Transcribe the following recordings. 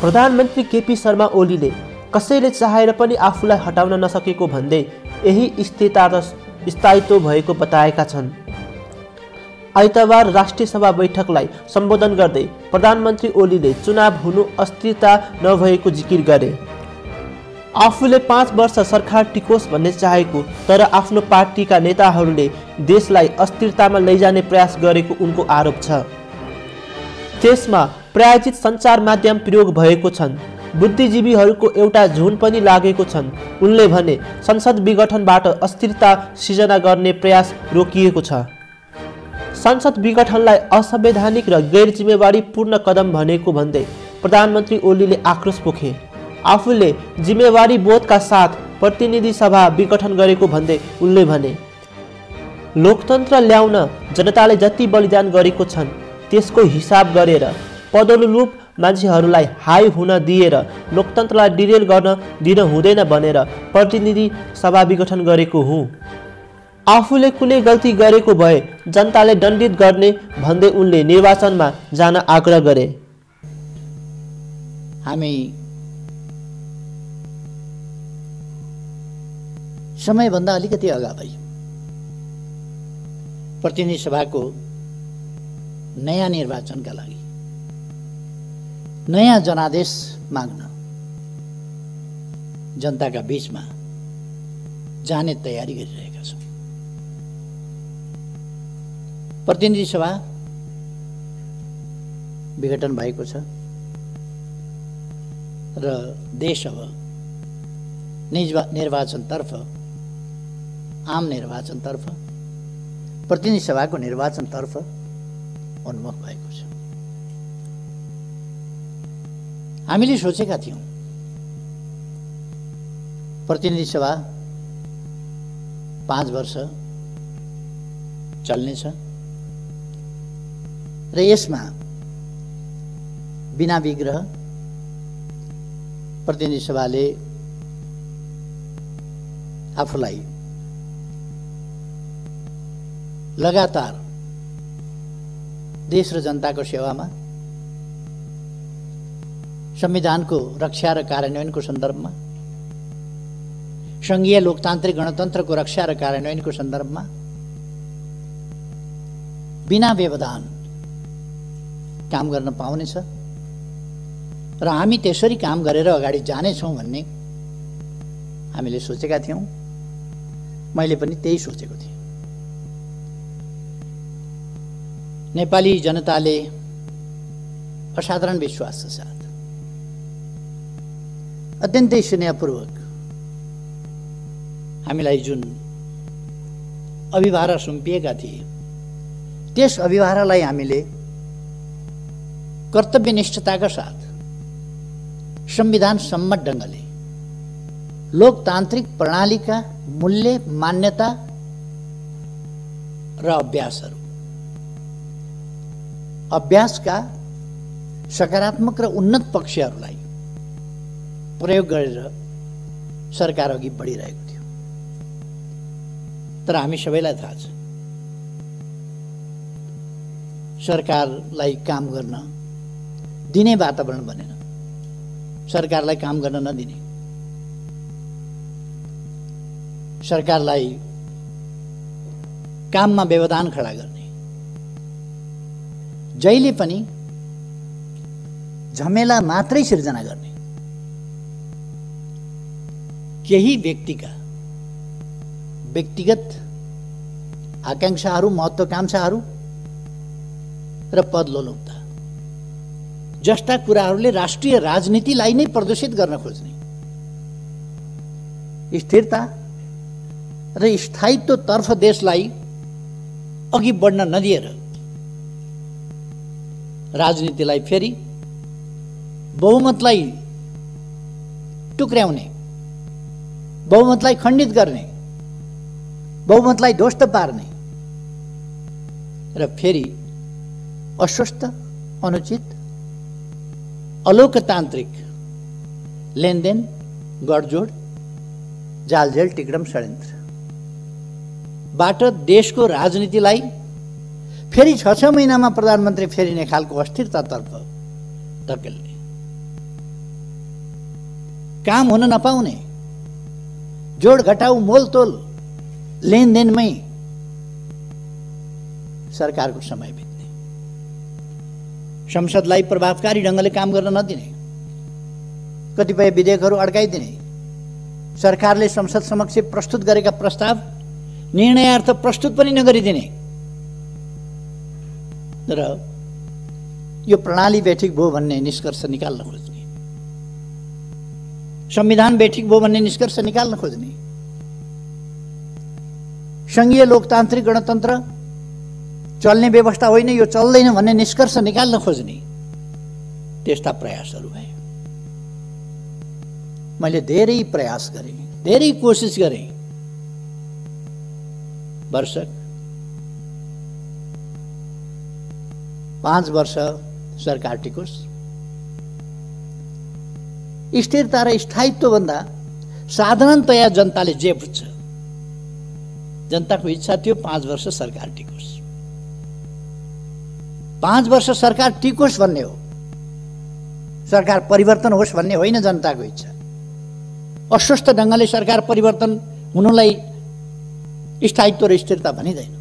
प्रधानमन्त्री केपी शर्मा ओलीले कसैले चाहेर पनि आफूलाई हटाउन नसकेको भन्दै यही स्थिरता र स्थायित्व भएको बताएका छन्। आइतबार राष्ट्रिय सभा बैठकलाई सम्बोधन गर्दै प्रधानमन्त्री ओलीले चुनाव हुनु अस्थिरता नभएको जिकिर गरे। आफूले 5 वर्ष सरकार टिकोस् भन्ने चाहेको तर आफ्नो पार्टीका नेताहरूले देशलाई अस्थिरतामा लैजाने प्रयास गरेको उनको आरोप छ। त्यसमा प्रायोजित सञ्चार माध्यम प्रयोग भएको छन्, बुद्धिजीवीहरूको एउटा झुन्ड पनि लागेको छन्। उनले भने संसद विघटनबाट अस्थिरता सिर्जना गर्ने प्रयास रोकिएको छ। संसद विघटनलाई असंवैधानिक र गैर जिम्मेवारीपूर्ण कदम भनेको भन्दै प्रधानमन्त्री ओलीले आक्रोश पोखे। आफूले जिम्मेवारी बोधका साथ प्रतिनिधि सभा विघटन गरेको भन्दै उनले भने लोकतन्त्र ल्याउन जनताले जति बलिदान गरेको छन् त्यसको हिसाब गरेर पदोन्मुख मान्छेहरूलाई हाई हुन दिएर लोकतन्त्रलाई डिरेल गर्न दिन हुँदैन भनेर प्रतिनिधि सभा विघटन गरेको हुँ। आफूले कुनै गल्ती गरेको भए जनताले दण्डित गर्ने भन्दै उनले निर्वाचनमा जान आग्रह गरे। हामी समयभन्दा अलिकति अगावै प्रतिनिधि सभाको नयाँ निर्वाचनका लागि नयाँ जनादेश माग्न जनताका बीचमा जाने तयारी गरिरहेका छौँ। प्रतिनिधि सभा विघटन भएको छ र देश अब निर्वाचनतर्फ, आम निर्वाचनतर्फ, प्रतिनिधि सभाको निर्वाचनतर्फ उन्मुख भएको छ। हामीले सोचेका थियौँ प्रतिनिधि सभा 5 वर्ष चल्नेछ र यसमा बिना विग्रह प्रतिनिधि सभाले आफूलाई लगातार देश र जनताको सेवामा, संविधानको रक्षा र कार्यान्वयनको सन्दर्भमा, संघीय लोकतान्त्रिक गणतन्त्रको रक्षा र कार्यान्वयनको सन्दर्भमा बिना व्यवधान काम गर्न पाउनेछ र हामी त्यसरी काम गरेर अगाडि जानेछौँ भन्ने हामीले सोचेका थियौँ। मैले पनि त्यही सोचेको थिएँ। नेपाली जनताले असाधारण विश्वासका साथ अत्यन्तै स्नेहपूर्वक हामीलाई जुन अभिभारा सुम्पिएका थिए त्यस अभिभारालाई हामीले कर्तव्यनिष्ठताका साथ संविधान सम्मत ढङ्गले लोकतान्त्रिक प्रणालीका मूल्य, मान्यता र अभ्यासका सकारात्मक र उन्नत पक्षहरूलाई प्रयोग गरेर सरकार अघि बढिरहेको थियो। तर हामी सबैलाई थाहा छ सरकारलाई काम गर्न दिने वातावरण बनेन, सरकारलाई काम गर्न नदिने, सरकारलाई काममा व्यवधान खडा गर्ने, जहिले पनि झमेला मात्रै सिर्जना गर्ने, केही व्यक्तिका व्यक्तिगत आकांक्षाहरू, महत्त्वाकांक्षाहरू र पदलोलुपता जस्ता कुराहरूले राष्ट्रिय राजनीतिलाई नै प्रदूषित गर्न खोज्ने, स्थिरता र स्थायित्वतर्फ देशलाई अघि बढ्न नदिएर राजनीतिलाई फेरि बहुमतलाई टुक्र्याउने, बहुमतलाई खण्डित गर्ने, बहुमतलाई ध्वस्त पार्ने र फेरि अस्वस्थ, अनुचित, अलोकतान्त्रिक लेनदेन, गठजोड, जालझेल, टिक्रम, षड्यन्त्र बाट देशको राजनीतिलाई फेरि 6 महिनामा प्रधानमन्त्री फेरिने खालको अस्थिरतातर्फ धकेल्ने काम हुन नपाउने, जोड घटाउ मोलतोल लेनदेनमै सरकारको समय बित्ने, संसदलाई प्रभावकारी ढङ्गले काम गर्न नदिने, कतिपय विधेयकहरू अड्काइदिने, सरकारले संसद समक्ष प्रस्तुत गरेका प्रस्ताव निर्णयार्थ प्रस्तुत पनि नगरिदिने र यो प्रणाली बेठिक भयो भन्ने निष्कर्ष निकाल्न खोज्ने, संविधान बेठिक भयो भन्ने निष्कर्ष निकाल्न खोज्ने, संघीय लोकतान्त्रिक गणतन्त्र चल्ने व्यवस्था होइन, यो चल्दैन भन्ने निष्कर्ष निकाल्न खोज्ने त्यस्ता प्रयासहरू भए। मैले धेरै प्रयास गरेँ, धेरै कोसिस गरेँ। वर्षक 5 वर्ष सरकार टिकोस्। स्थिरता र स्थायित्वभन्दा साधारणतया जनताले जे बुझ्छ, जनताको इच्छा थियो 5 वर्ष सरकार टिकोस्। 5 वर्ष सरकार टिकोस् भन्ने हो, सरकार परिवर्तन होस् भन्ने होइन जनताको इच्छा। अस्वस्थ ढङ्गले सरकार परिवर्तन हुनुलाई स्थायित्व र स्थिरता भनिँदैन।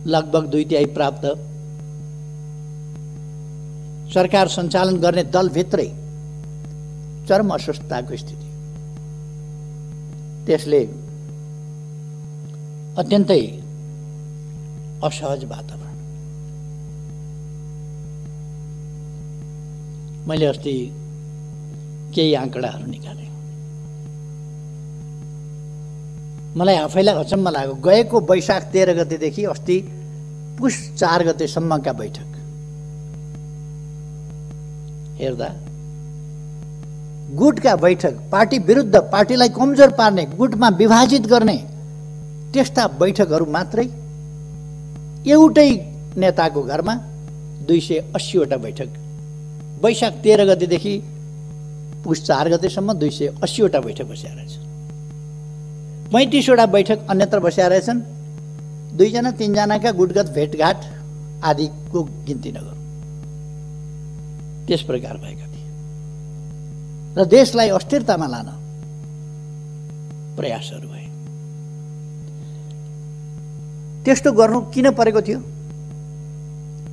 लगभग 2/3 प्राप्त सरकार सञ्चालन गर्ने दलभित्रै चरम अस्वस्थताको स्थिति, त्यसले अत्यन्तै असहज वातावरण। मैले अस्ति केही आँकडाहरू निकालेँ, मलाई आफैलाई अचम्म लाग्यो। गएको वैशाख 13 गतेदेखि अस्ति पुष 4 गतेसम्मका बैठक हेर्दा गुटका बैठक, पार्टी विरुद्ध पार्टीलाई कमजोर पार्ने, गुटमा विभाजित गर्ने त्यस्ता बैठकहरू मात्रै एउटै नेताको घरमा 280वटा बैठक, वैशाख 13 गतेदेखि पुष 4 गतेसम्म 280वटा बैठक बसेका रहेछन्। 35वटा बैठक अन्यत्र बसेका रहेछन्। 2-3 जनाका गुटगत भेटघाट आदिको गिन्ती नगरौँ, त्यस प्रकार भएका थिए र देशलाई अस्थिरतामा लान प्रयासहरू भए। त्यस्तो गर्नु किन परेको थियो?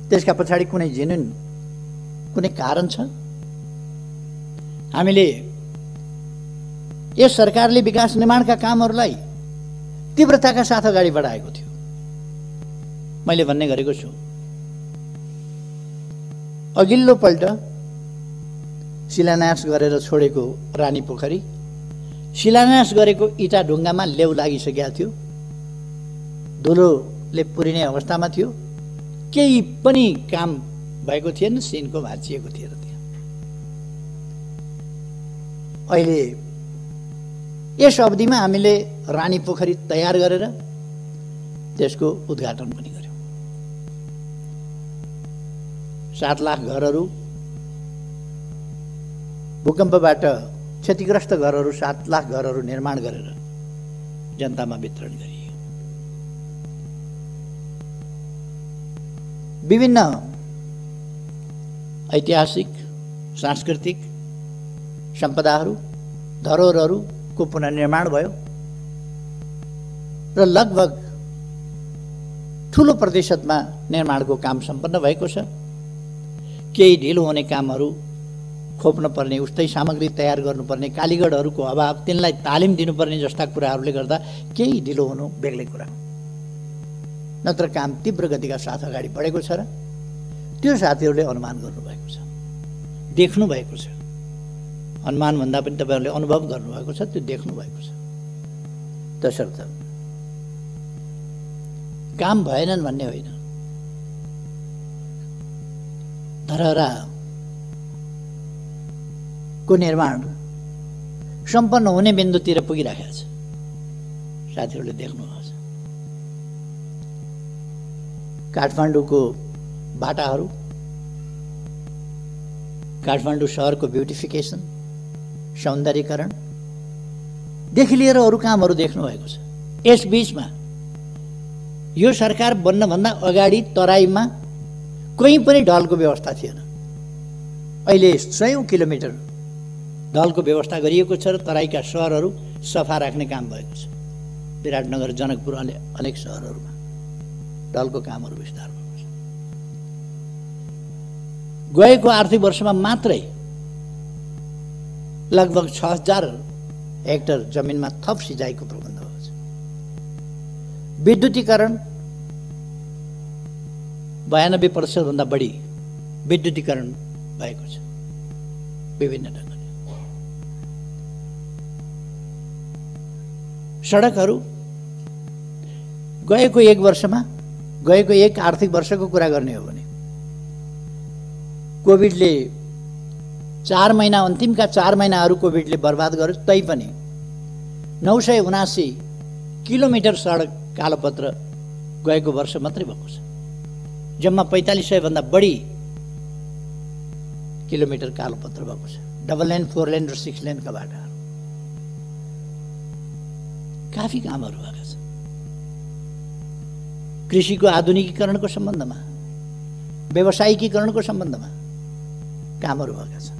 त्यसका पछाडि कुनै जेन्युन कुनै कारण छ? हामीले यस सरकारले विकास निर्माणका कामहरूलाई तीव्रताका साथ अगाडि बढाएको थियो। मैले भन्ने गरेको छु, अघिल्लो पल्ट शिलान्यास गरेर छोडेको रानी पोखरी शिलान्यास गरेको इटा ढुङ्गामा लेउ लागिसकेका थियो, धुलोले पुरिने अवस्थामा थियो, केही पनि काम भएको थिएन, सिनको भाँचिएको थिएन त्यहाँ। अहिले यस अवधिमा हामीले रानी पोखरी तयार गरेर त्यसको उद्घाटन पनि गर्यौँ। 7 लाख घरहरू, भूकम्पबाट क्षतिग्रस्त घरहरू, 7 लाख घरहरू निर्माण गरेर जनतामा वितरण गरियो। विभिन्न ऐतिहासिक, सांस्कृतिक सम्पदाहरू, धरोहरहरूको पुनर्निर्माण भयो र लगभग ठुलो प्रतिशतमा निर्माणको काम सम्पन्न भएको छ। केही ढिलो हुने कामहरू खोप्न पर्ने, उस्तै सामग्री तयार गर्नुपर्ने, कालीगढहरूको अभाव, तिनलाई तालिम दिनुपर्ने जस्ता कुराहरूले गर्दा केही ढिलो हुनु बेग्लै कुरा हो। नत्र काम तीव्र गतिका साथ अगाडि बढेको छ र त्यो साथीहरूले अनुमान गर्नुभएको छ, देख्नु भएको छ। अनुमान भन्दा पनि तपाईँहरूले अनुभव गर्नुभएको छ, त्यो देख्नु भएको छ। तसर्थ काम भएनन् भन्ने होइन, धरहराको निर्माण सम्पन्न हुने बिन्दुतिर पुगिराखेको छ, साथीहरूले देख्नुभएको छ। काठमाडौँको बाटाहरू, काठमाडौँ सहरको ब्युटिफिकेसन, सौन्दर्यीकरणदेखि लिएर अरू कामहरू देख्नुभएको छ। यस बीचमा यो सरकार बन्नभन्दा अगाडि तराईमा कहीँ पनि ढलको व्यवस्था थिएन। अहिले 100 किलोमिटर ढलको व्यवस्था गरिएको छ र तराईका सहरहरू सफा राख्ने काम भएको छ। विराटनगर, जनकपुर, अनेक सहरहरूमा ढलको कामहरू विस्तार भएको छ। गएको आर्थिक वर्षमा मात्रै लगभग 6000 हेक्टर जमिनमा थप सिँचाइको प्रबन्ध भएको छ। विद्युतीकरण 92% भन्दा बढी विद्युतीकरण भएको छ विभिन्न ढङ्गले। सडकहरू गएको एक आर्थिक वर्षको कुरा गर्ने हो भने कोभिडले 4 महिना, अन्तिमका 4 महिनाहरू कोभिडले बर्बाद गर्यो, तैपनि 979 किलोमिटर सडक कालोपत्र गएको वर्ष मात्रै भएको छ। जम्मा 4500 भन्दा बढी किलोमिटर कालोपत्र भएको छ। डबल लेन, 4 लेन र 6 लेनका बाटाहरू, काफी कामहरू भएका छन्। कृषिको आधुनिकीकरणको सम्बन्धमा, व्यवसायिकीकरणको सम्बन्धमा कामहरू भएका छन्।